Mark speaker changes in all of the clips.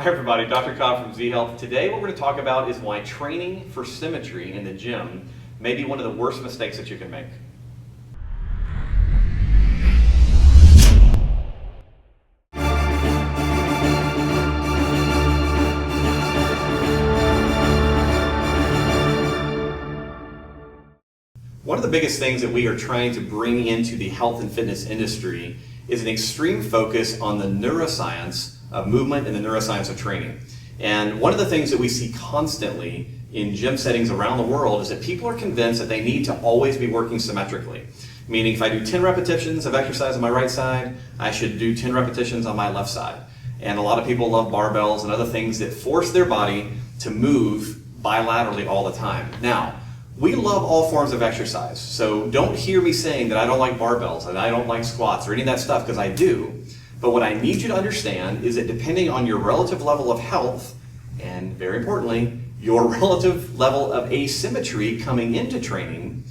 Speaker 1: Hi everybody, Dr. Cobb from Z Health. Today what we're going to talk about is why training for symmetry in the gym may be one of the worst mistakes that you can make. One of the biggest things that we are trying to bring into the health and fitness industry is an extreme focus on the neuroscience of movement and the neuroscience of training. And one of the things that we see constantly in gym settings around the world is that people are convinced that they need to always be working symmetrically. Meaning if I do 10 repetitions of exercise on my right side, I should do 10 repetitions on my left side. And a lot of people love barbells and other things that force their body to move bilaterally all the time. Now, we love all forms of exercise, so don't hear me saying that I don't like barbells and I don't like squats or any of that stuff, because I do. But what I need you to understand is that depending on your relative level of health, and very importantly, your relative level of asymmetry coming into training,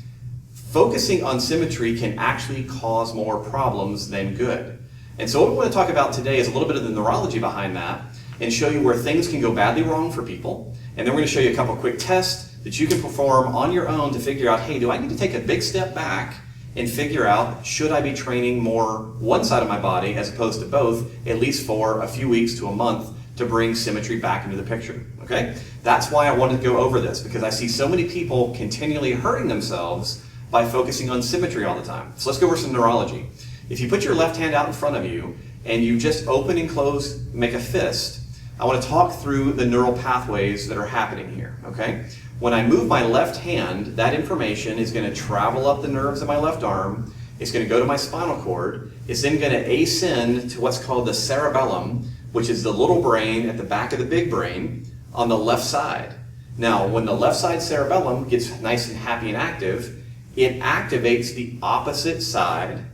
Speaker 1: focusing on symmetry can actually cause more problems than good. And so what we want to talk about today is a little bit of the neurology behind that and show you where things can go badly wrong for people. And then we're going to show you a couple quick tests that you can perform on your own to figure out, hey, do I need to take a big step back and figure out, should I be training more one side of my body as opposed to both, at least for a few weeks to a month, to bring symmetry back into the picture, okay? That's why I wanted to go over this, because I see so many people continually hurting themselves by focusing on symmetry all the time. So let's go over some neurology. If you put your left hand out in front of you and you just open and close, make a fist, I want to talk through the neural pathways that are happening here, okay? When I move my left hand, that information is going to travel up the nerves of my left arm. It's going to go to my spinal cord. It's then going to ascend to what's called the cerebellum, which is the little brain at the back of the big brain on the left side. Now, when the left side cerebellum gets nice and happy and active, it activates the opposite side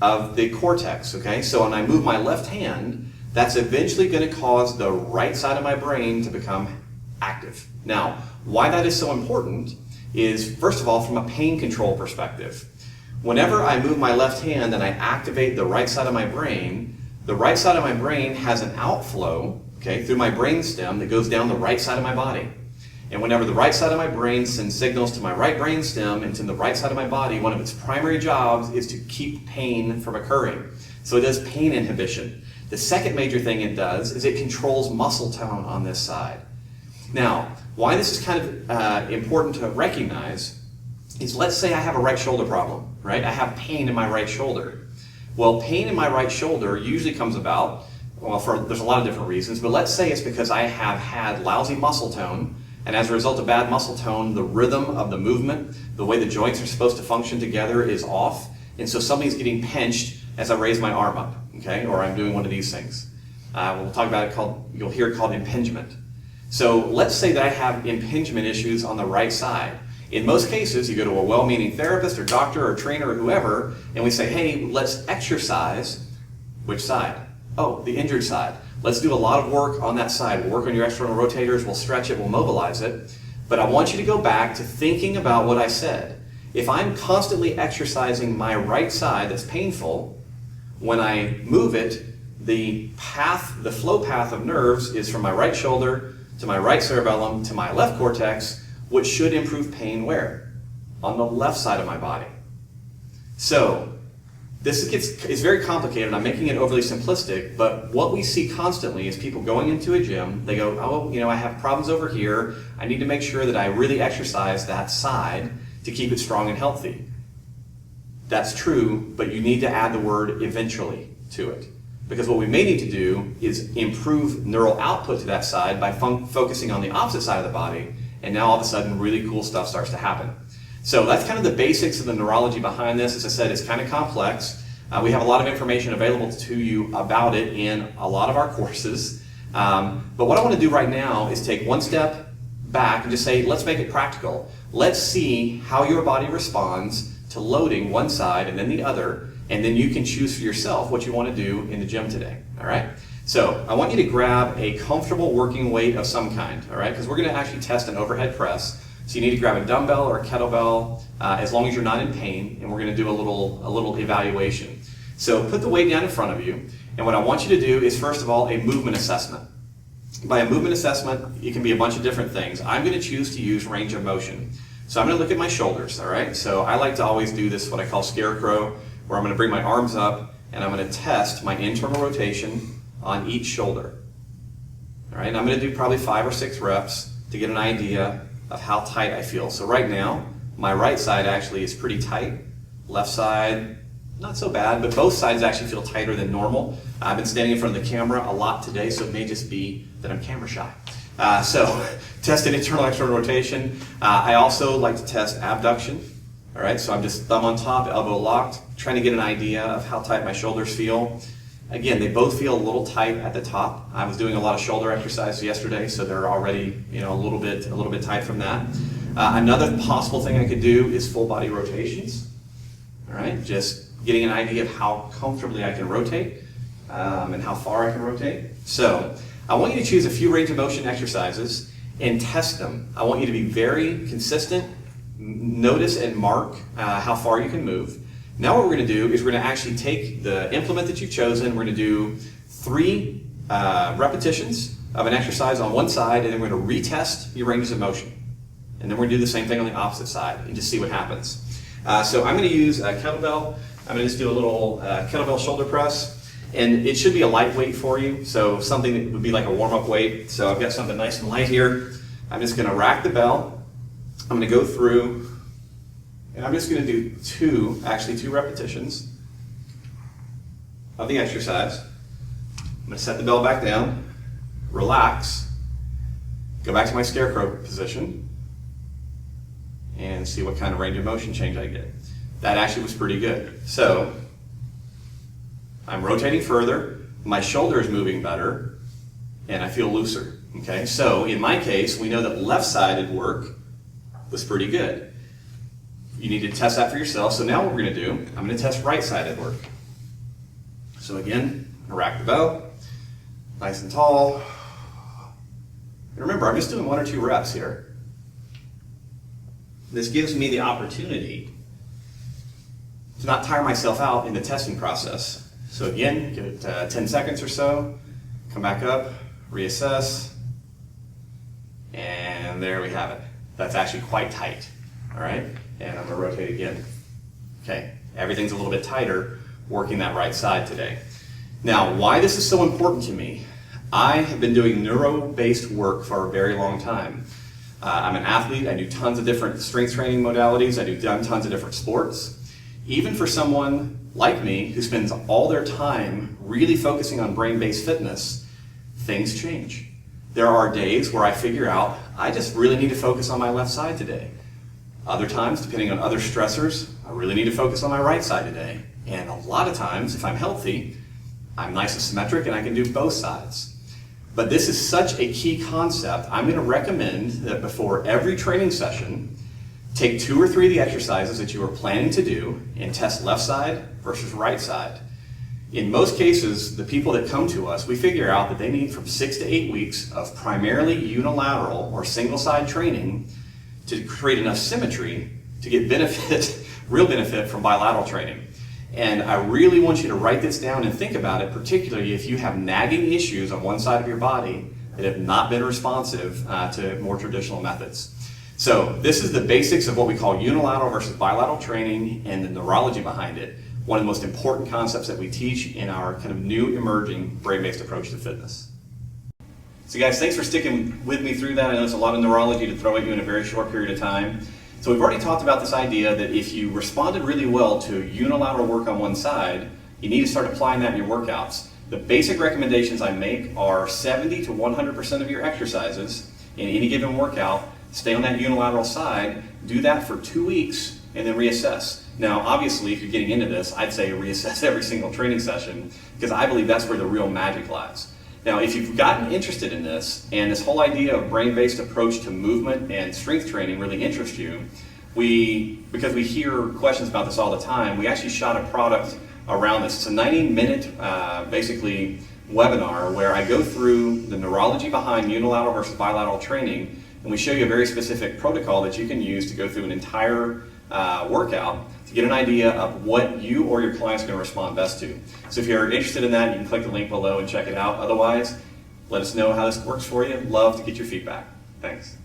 Speaker 1: of the cortex, okay? So when I move my left hand, that's eventually going to cause the right side of my brain to become active. Now, why that is so important is, first of all, from a pain control perspective. Whenever I move my left hand and I activate the right side of my brain, the right side of my brain has an outflow, okay, through my brainstem that goes down the right side of my body. And whenever the right side of my brain sends signals to my right brainstem and to the right side of my body, one of its primary jobs is to keep pain from occurring. So it does pain inhibition. The second major thing it does is it controls muscle tone on this side. Now, why this is kind of important to recognize is, let's say I have a right shoulder problem, right? I have pain in my right shoulder. Well, pain in my right shoulder usually comes about, well, there's a lot of different reasons, but let's say it's because I have had lousy muscle tone, and as a result of bad muscle tone, the rhythm of the movement, the way the joints are supposed to function together is off, and so something's getting pinched as I raise my arm up, okay? Or I'm doing one of these things. We'll talk about it you'll hear it called impingement. So let's say that I have impingement issues on the right side. In most cases, you go to a well-meaning therapist or doctor or trainer or whoever, and we say, hey, let's exercise. Which side? Oh, the injured side. Let's do a lot of work on that side. We'll work on your external rotators, we'll stretch it, we'll mobilize it. But I want you to go back to thinking about what I said. If I'm constantly exercising my right side that's painful, when I move it, the flow path of nerves is from my right shoulder to my right cerebellum to my left cortex, which should improve pain where? On the left side of my body. So this is very complicated. I'm making it overly simplistic, but what we see constantly is people going into a gym, they go, oh, I have problems over here. I need to make sure that I really exercise that side to keep it strong and healthy. That's true, but you need to add the word eventually to it. Because what we may need to do is improve neural output to that side by focusing on the opposite side of the body, and now all of a sudden really cool stuff starts to happen. So that's kind of the basics of the neurology behind this. As I said, it's kind of complex. We have a lot of information available to you about it in a lot of our courses. But what I want to do right now is take one step back and just say, let's make it practical. Let's see how your body responds to loading one side and then the other, and then you can choose for yourself what you want to do in the gym today, all right? So I want you to grab a comfortable working weight of some kind, all right? Because we're going to actually test an overhead press. So you need to grab a dumbbell or a kettlebell as long as you're not in pain, and we're going to do a little evaluation. So put the weight down in front of you, and what I want you to do is, first of all, a movement assessment. By a movement assessment, it can be a bunch of different things. I'm going to choose to use range of motion. So I'm going to look at my shoulders, all right? So I like to always do this, what I call scarecrow, where I'm going to bring my arms up and I'm going to test my internal rotation on each shoulder. All right, and I'm going to do probably 5 or 6 reps to get an idea of how tight I feel. So right now, my right side actually is pretty tight. Left side, not so bad, but both sides actually feel tighter than normal. I've been standing in front of the camera a lot today, so it may just be that I'm camera shy. So testing internal external rotation. I also like to test abduction. All right, so I'm just thumb on top, elbow locked, trying to get an idea of how tight my shoulders feel. Again, they both feel a little tight at the top. I was doing a lot of shoulder exercise yesterday, so they're already, a little bit tight from that. Another possible thing I could do is full body rotations. All right, just getting an idea of how comfortably I can rotate and how far I can rotate. So I want you to choose a few range of motion exercises and test them. I want you to be very consistent, notice and mark how far you can move. Now what we're going to do is we're going to actually take the implement that you've chosen, we're going to do 3 repetitions of an exercise on one side, and then we're going to retest your ranges of motion. And then we're going to do the same thing on the opposite side and just see what happens. So I'm going to use a kettlebell. I'm going to just do a little kettlebell shoulder press. And it should be a lightweight for you, so something that would be like a warm-up weight. So I've got something nice and light here. I'm just going to rack the bell. I'm going to go through, and I'm just going to do 2 repetitions of the exercise. I'm going to set the bell back down, relax, go back to my scarecrow position, and see what kind of range of motion change I get. That actually was pretty good. So I'm rotating further, my shoulder is moving better, and I feel looser. Okay, so in my case, we know that left-sided work was pretty good. You need to test that for yourself. So now what we're going to do, I'm going to test right-sided work. So again, I'm going to rack the bell, nice and tall. And remember, I'm just doing 1 or 2 reps here. This gives me the opportunity to not tire myself out in the testing process. So again, give it 10 seconds or so, come back up, reassess, and there we have it. That's actually quite tight, all right? And I'm gonna rotate again. Okay, everything's a little bit tighter working that right side today. Now, why this is so important to me, I have been doing neuro-based work for a very long time. I'm an athlete, I do tons of different strength training modalities, I do tons of different sports. Even for someone like me, who spends all their time really focusing on brain-based fitness, things change. There are days where I figure out, I just really need to focus on my left side today. Other times, depending on other stressors, I really need to focus on my right side today. And a lot of times, if I'm healthy, I'm nice and symmetric and I can do both sides. But this is such a key concept, I'm going to recommend that before every training session, take 2 or 3 of the exercises that you are planning to do and test left side versus right side. In most cases, the people that come to us, we figure out that they need from 6 to 8 weeks of primarily unilateral or single side training to create enough symmetry to get benefit, real benefit from bilateral training. And I really want you to write this down and think about it, particularly if you have nagging issues on one side of your body that have not been responsive to more traditional methods. So this is the basics of what we call unilateral versus bilateral training and the neurology behind it. One of the most important concepts that we teach in our kind of new emerging brain-based approach to fitness. So guys, thanks for sticking with me through that. I know it's a lot of neurology to throw at you in a very short period of time. So we've already talked about this idea that if you responded really well to unilateral work on one side, you need to start applying that in your workouts. The basic recommendations I make are 70 to 100% of your exercises in any given workout, stay on that unilateral side, do that for 2 weeks, and then reassess. Now, obviously, if you're getting into this, I'd say reassess every single training session, because I believe that's where the real magic lies. Now, if you've gotten interested in this, and this whole idea of brain-based approach to movement and strength training really interests you, because we hear questions about this all the time, we actually shot a product around this. It's a 90-minute, basically, webinar where I go through the neurology behind unilateral versus bilateral training, and we show you a very specific protocol that you can use to go through an entire workout to get an idea of what you or your client's going to respond best to. So if you're interested in that, you can click the link below and check it out. Otherwise, Let us know how this works for you. Love to get your feedback. Thanks.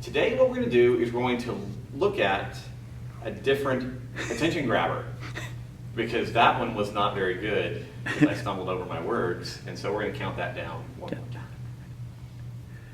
Speaker 1: Today what we're going to do is we're going to look at a different attention grabber, because that one was not very good. I stumbled over my words, and so we're going to count that down one more time.